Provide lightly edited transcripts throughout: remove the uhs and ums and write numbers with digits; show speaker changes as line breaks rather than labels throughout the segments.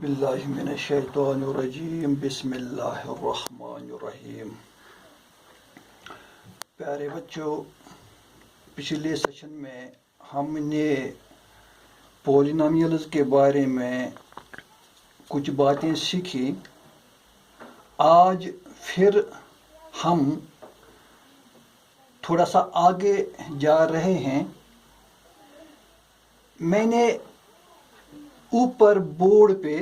बिल्लाहि मिनश्शैतानिर्रजीम बिस्मिल्लाहिर्रहमानिर्रहीम। प्यारे बच्चों, पिछले सेशन में हमने पॉलिनोमियल्स के बारे में कुछ बातें सीखी। आज फिर हम थोड़ा सा आगे जा रहे हैं। मैंने ऊपर बोर्ड पे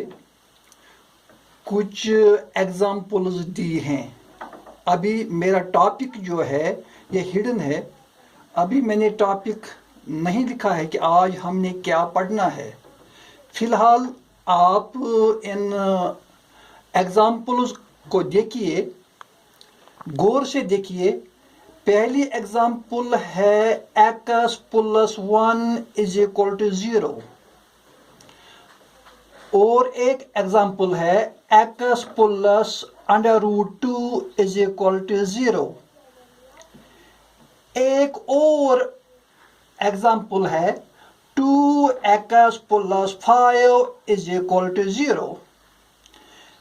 कुछ एग्जाम्पल्स दी हैं। अभी मेरा टॉपिक जो है ये हिडन है। अभी मैंने टॉपिक नहीं लिखा है कि आज हमने क्या पढ़ना है। फिलहाल आप इन एग्जाम्पल्स को देखिए, गौर से देखिए। पहली एग्जाम्पल है x + 1 = 0 और एक एग्जाम्पल है x + √2 = 0। एक और एग्जाम्पल है 2x + 5 = 0।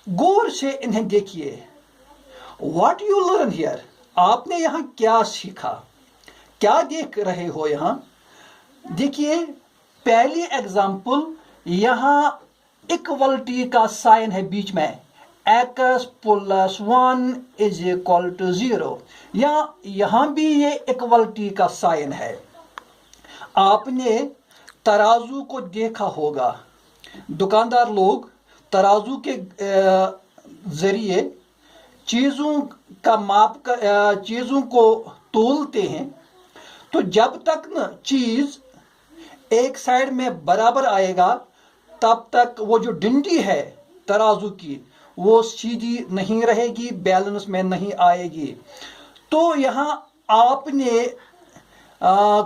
गौर से इन्हें देखिए। व्हाट यू लर्न हियर, आपने यहाँ क्या सीखा, क्या देख रहे हो यहाँ? देखिए, पहली एग्जाम्पल, यहाँ इक्वलिटी का साइन है बीच में, x + 1 = 0। यहाँ भी ये इक्वलिटी का साइन है। आपने तराजू को देखा होगा। दुकानदार लोग तराजू के जरिए चीज़ों का माप चीज़ों को तोलते हैं। तो जब तक न चीज़ एक साइड में बराबर आएगा तब तक वो जो डंडी है तराजू की वो सीधी नहीं रहेगी, बैलेंस में नहीं आएगी। तो यहाँ आपने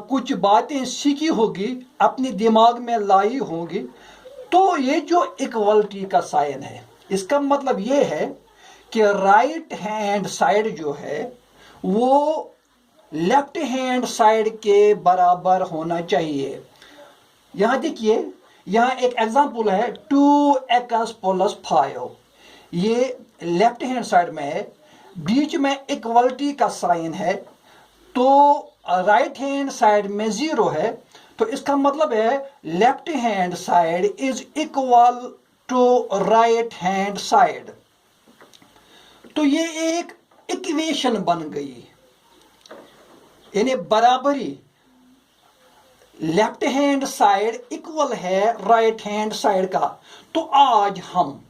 कुछ बातें सीखी होगी, अपने दिमाग में लाई होगी। तो ये जो इक्वलिटी का साइन है, इसका मतलब ये है कि राइट हैंड साइड जो है वो लेफ्ट हैंड साइड के बराबर होना चाहिए। यहाँ देखिए, यहाँ एक एग्जांपल है 2x + 5। ये लेफ्ट हैंड साइड में है, बीच में इक्वलिटी का साइन है, तो राइट हैंड साइड में 0 है। तो इसका मतलब है left hand side is equal to right hand side. तो ये एक इक्वेशन बन गई, यानी बराबरी। लेफ्ट हैंड साइड इक्वल है राइट हैंड साइड का। तो आज हम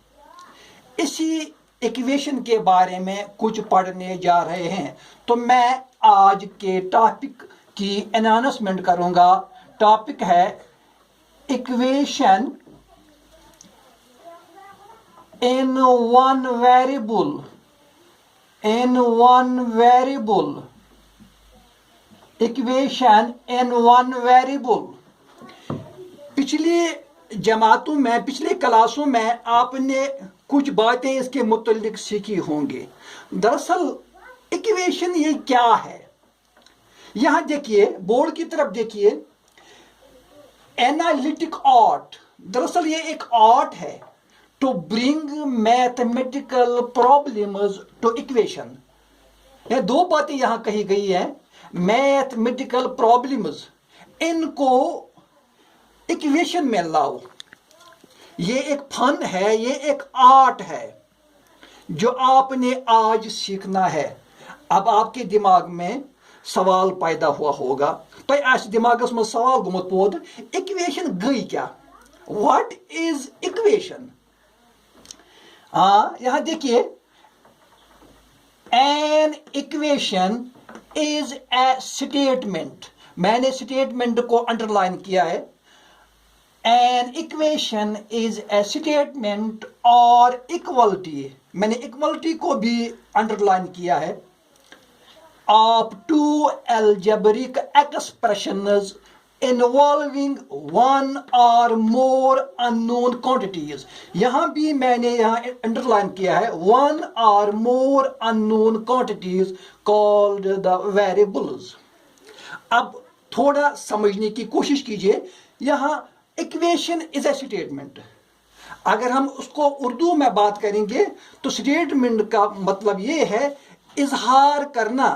इसी इक्वेशन के बारे में कुछ पढ़ने जा रहे हैं। तो मैं आज के टॉपिक की अनाउंसमेंट करूंगा। टॉपिक है equation in one variable. Equation in one variable. पिछली जमातों में, पिछले क्लासों में आपने कुछ बातें इसके मुतालिक सीखी होंगी। दरअसल इक्वेशन ये क्या है, यहां देखिए, बोर्ड की तरफ देखिए। एनालिटिक आर्ट, दरअसल ये एक आर्ट है to bring mathematical problems to equation. ये दो बातें यहां कही गई है। मैथमेटिकल प्रॉब्लम्स, इनको इक्वेशन में लाओ। ये एक फन है, ये एक आर्ट है जो आपने आज सीखना है। अब आपके दिमाग में सवाल पैदा हुआ होगा, तो आज दिमागस में सवाल गुमत पोद, इक्वेशन गई क्या? What is equation? यहां देखिए, an equation is a statement. मैंने स्टेटमेंट को अंडरलाइन किया है। An equation is a statement और इक्वलिटी, मैंने इक्वलिटी को भी अंडरलाइन किया है, of two algebraic expressions involving one or more unknown quantities। यहां भी मैंने यहां अंडरलाइन किया है, one or more unknown quantities called the variables। अब थोड़ा समझने की कोशिश कीजिए। यहां इक्वेशन इज ए स्टेटमेंट। अगर हम उसको उर्दू में बात करेंगे तो स्टेटमेंट का मतलब ये है इजहार करना,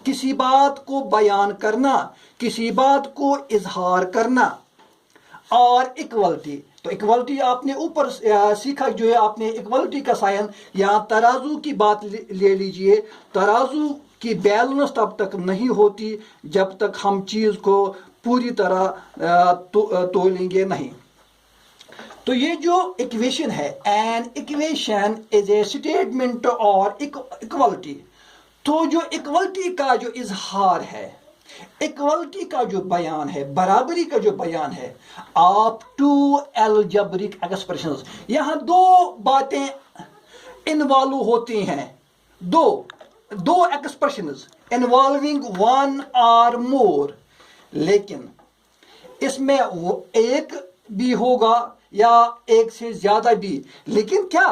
किसी बात को बयान करना, किसी बात को इजहार करना। और इक्वलिटी, तो इक्वलिटी आपने ऊपर सीखा जो है, आपने इक्वलिटी का साइन। यहाँ तराजू की बात ले लीजिए, तराजू की बैलेंस तब तक नहीं होती जब तक हम चीज़ को पूरी तरह तोलेंगे नहीं। तो ये जो इक्वेशन है, an equation is a statement और इक्वलिटी। तो जो इक्वलिटी का जो इजहार है, इक्वलिटी का जो बयान है, बराबरी का जो बयान है, आप टू अलजेब्रिक एक्सप्रेशंस, यहाँ दो बातें इन्वॉल्व होती हैं, दो एक्सप्रेशंस इन्वॉल्विंग वन और मोर, लेकिन इसमें वो एक भी होगा या एक से ज्यादा भी, लेकिन क्या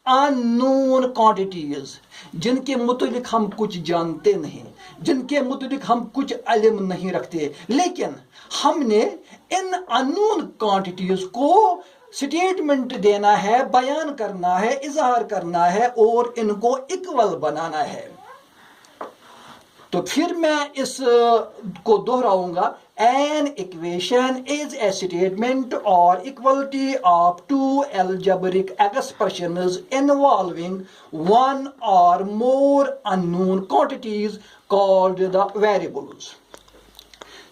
अननोन क्वांटिटीज, जिनके मुतालिक हम कुछ जानते नहीं, जिनके मुतालिक हम कुछ इल्म नहीं रखते, लेकिन हमने इन अननोन क्वांटिटीज को स्टेटमेंट देना है, बयान करना है, इजहार करना है और इनको इक्वल बनाना है। तो फिर मैं इस को दोहराऊंगा, an equation is a statement और equality of two algebraic expressions involving one or more unknown quantities called the variables.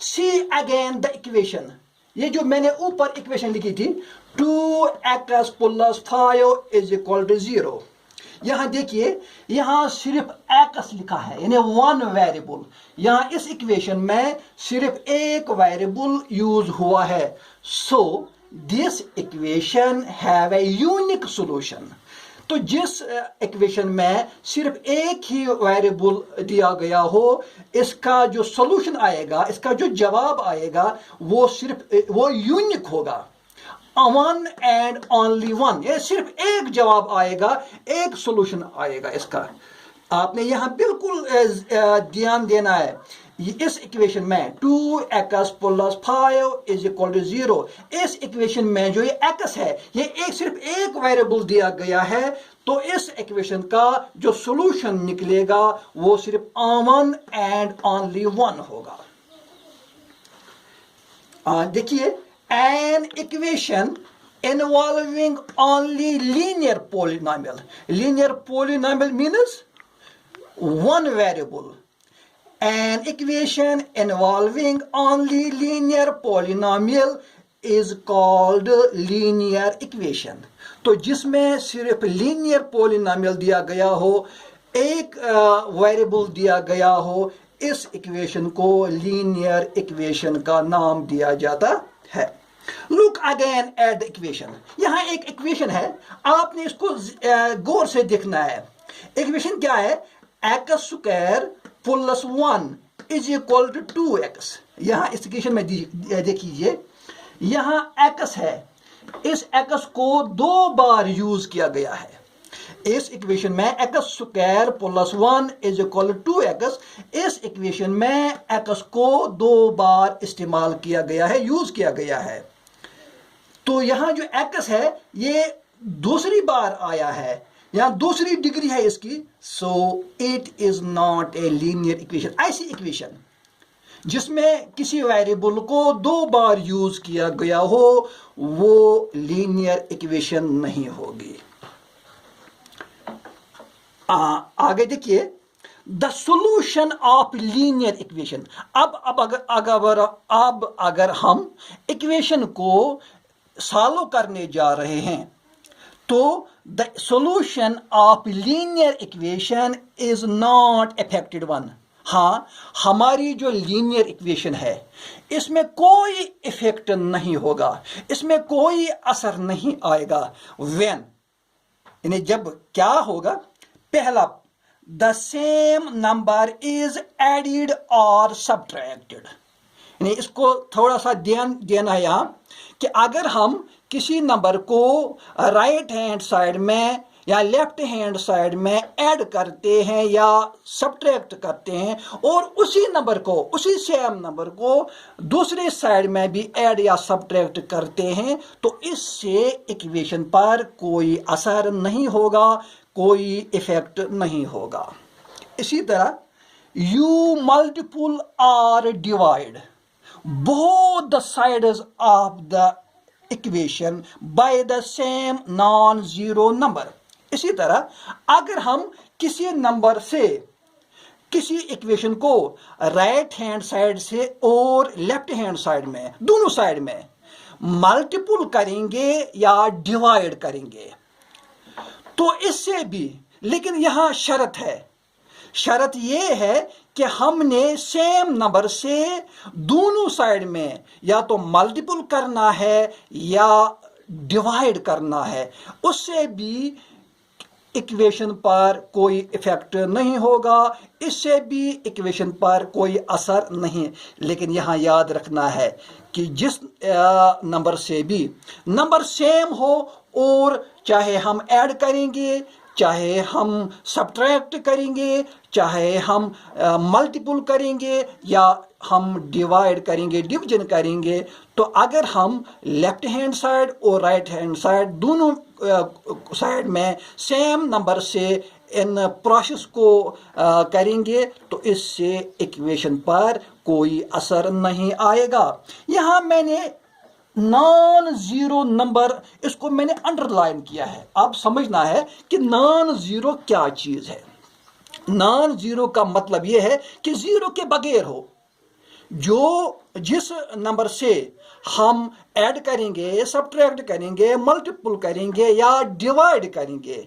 See again the equation, ये जो मैंने ऊपर इक्वेशन लिखी थी, 2x + 5 इज इक्वल टू 0। यहां देखिए, यहां सिर्फ x लिखा है, यानी वन वेरिएबल। यहां इस इक्वेशन में सिर्फ एक वेरिएबल यूज हुआ है। So this equation have a unique solution. तो जिस इक्वेशन में सिर्फ एक ही वेरिएबल दिया गया हो, इसका जो सॉल्यूशन आएगा, इसका जो जवाब आएगा, वो यूनिक होगा। वन एंड ओनली वन, ये सिर्फ एक जवाब आएगा, एक सॉल्यूशन आएगा इसका। आपने यहां बिल्कुल ध्यान देना है। इस इक्वेशन में 2x + 5 इज इक्वल टू 0, इस इक्वेशन में जो ये x है, ये सिर्फ एक वेरिएबल दिया गया है, तो इस इक्वेशन का जो सॉल्यूशन निकलेगा वो सिर्फ वन एंड ओनली वन होगा। देखिए, an equation involving only linear polynomial. Linear polynomial means one variable. An equation involving only linear polynomial is called linear equation. तो जिसमें सिर्फ linear polynomial दिया गया हो, एक वेरिएबल दिया गया हो, इस इक्वेशन को linear equation का नाम दिया जाता है। Look again at the equation, यहां एक इक्वेशन है, आपने इसको गौर से देखना है। इक्वेशन क्या है? x² + 1 is equal to 2x। यहां इस इक्वेशन में देखिए, यहां x है, इस x को दो बार यूज किया गया है। इस इक्वेशन में x² + 1 is equal to 2x, इस इक्वेशन में x को दो बार इस्तेमाल किया गया है, यूज किया गया है। तो यहां जो x है ये दूसरी बार आया है, यहां दूसरी डिग्री है इसकी। So it is not a linear equation. ऐसी इक्वेशन जिसमें किसी वेरिएबल को दो बार यूज किया गया हो, वो लीनियर इक्वेशन नहीं होगी। आगे देखिए, the solution of linear equation. अब अगर हम इक्वेशन को सॉल्व करने जा रहे हैं, तो the solution of linear equation is not affected one. हाँ, हमारी जो लीनियर इक्वेशन है इसमें कोई इफेक्ट नहीं होगा, इसमें कोई असर नहीं आएगा। व्हेन, यानी जब क्या होगा? पहला, the same number is added और सब्ट्रैक्टेड। यानी इसको थोड़ा सा ध्यान देना है यहाँ कि अगर हम किसी नंबर को राइट हैंड साइड में या लेफ्ट हैंड साइड में ऐड करते हैं या सब्ट्रैक्ट करते हैं और उसी नंबर को, उसी सेम नंबर को दूसरे साइड में भी ऐड या सब्ट्रैक्ट करते हैं, तो इससे इक्वेशन पर कोई असर नहीं होगा, कोई इफेक्ट नहीं होगा। इसी तरह you multiple or divide both the sides of the equation by the same non-zero number। इसी तरह अगर हम किसी नंबर से किसी इक्वेशन को राइट हैंड साइड से और लेफ्ट हैंड साइड में, दोनों साइड में मल्टीपल करेंगे या डिवाइड करेंगे तो इससे भी, लेकिन यहां शर्त है, शर्त यह है कि हमने सेम नंबर से दोनों साइड में या तो मल्टीपल करना है या डिवाइड करना है, उससे भी इक्वेशन पर कोई इफेक्ट नहीं होगा, इससे भी इक्वेशन पर कोई असर नहीं। लेकिन यहाँ याद रखना है कि जिस नंबर से भी नंबर सेम हो और चाहे हम ऐड करेंगे, चाहे हम सब्ट्रैक्ट करेंगे, चाहे हम मल्टीपल करेंगे या हम डिवाइड करेंगे, डिवीजन करेंगे, तो अगर हम लेफ्ट हैंड साइड और राइट हैंड साइड दोनों साइड में सेम नंबर से इन प्रोसेस को करेंगे तो इससे इक्वेशन पर कोई असर नहीं आएगा। यहाँ मैंने नॉन जीरो नंबर, इसको मैंने अंडरलाइन किया है। आप समझना है कि नॉन जीरो क्या चीज है। नॉन जीरो का मतलब यह है कि जीरो के बगैर हो, जो जिस नंबर से हम ऐड करेंगे, सब्ट्रैक्ट करेंगे, मल्टीपल करेंगे या डिवाइड करेंगे,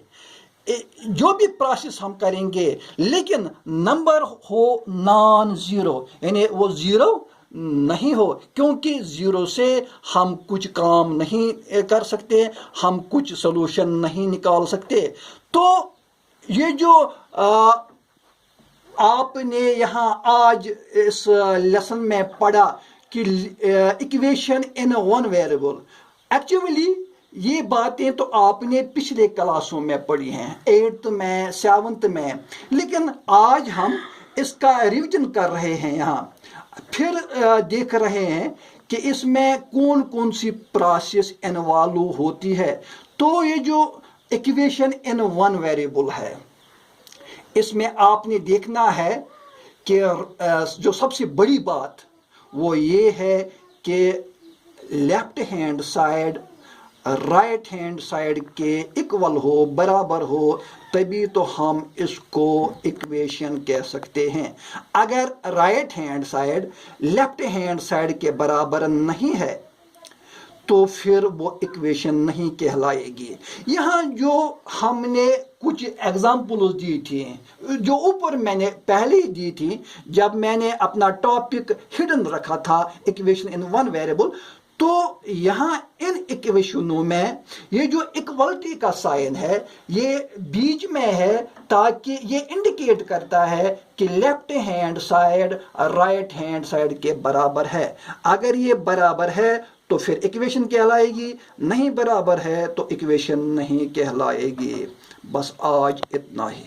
जो भी प्रोसेस हम करेंगे, लेकिन नंबर हो नॉन जीरो, यानी वो जीरो नहीं हो, क्योंकि जीरो से हम कुछ काम नहीं कर सकते, हम कुछ सोल्यूशन नहीं निकाल सकते। तो ये जो आपने यहाँ आज इस लेसन में पढ़ा कि equation in one variable, actually ये बातें तो आपने पिछले क्लासों में पढ़ी हैं, 8th में, 7th में, लेकिन आज हम इसका रिवीजन कर रहे हैं। यहाँ फिर देख रहे हैं कि इसमें कौन कौन सी प्रोसेस इन्वॉल्व होती है। तो ये जो इक्वेशन इन वन वेरिएबल है, इसमें आपने देखना है कि जो सबसे बड़ी बात वो ये है कि left hand side right hand side के इक्वल हो, बराबर हो, तभी तो हम इसको इक्वेशन कह सकते हैं। अगर right hand side left hand side के बराबर नहीं है तो फिर वो इक्वेशन नहीं कहलाएगी। यहाँ जो हमने कुछ एग्जाम्पल्स दी थी, जो ऊपर मैंने पहले ही दी थी जब मैंने अपना टॉपिक हिडन रखा था इक्वेशन इन वन वेरिएबल, तो यहाँ इन इक्वेशनों में ये जो इक्वलिटी का साइन है ये बीच में है, ताकि ये इंडिकेट करता है कि left hand side right hand side के बराबर है। अगर ये बराबर है तो फिर इक्वेशन कहलाएगी, नहीं बराबर है तो इक्वेशन नहीं कहलाएगी। बस आज इतना ही।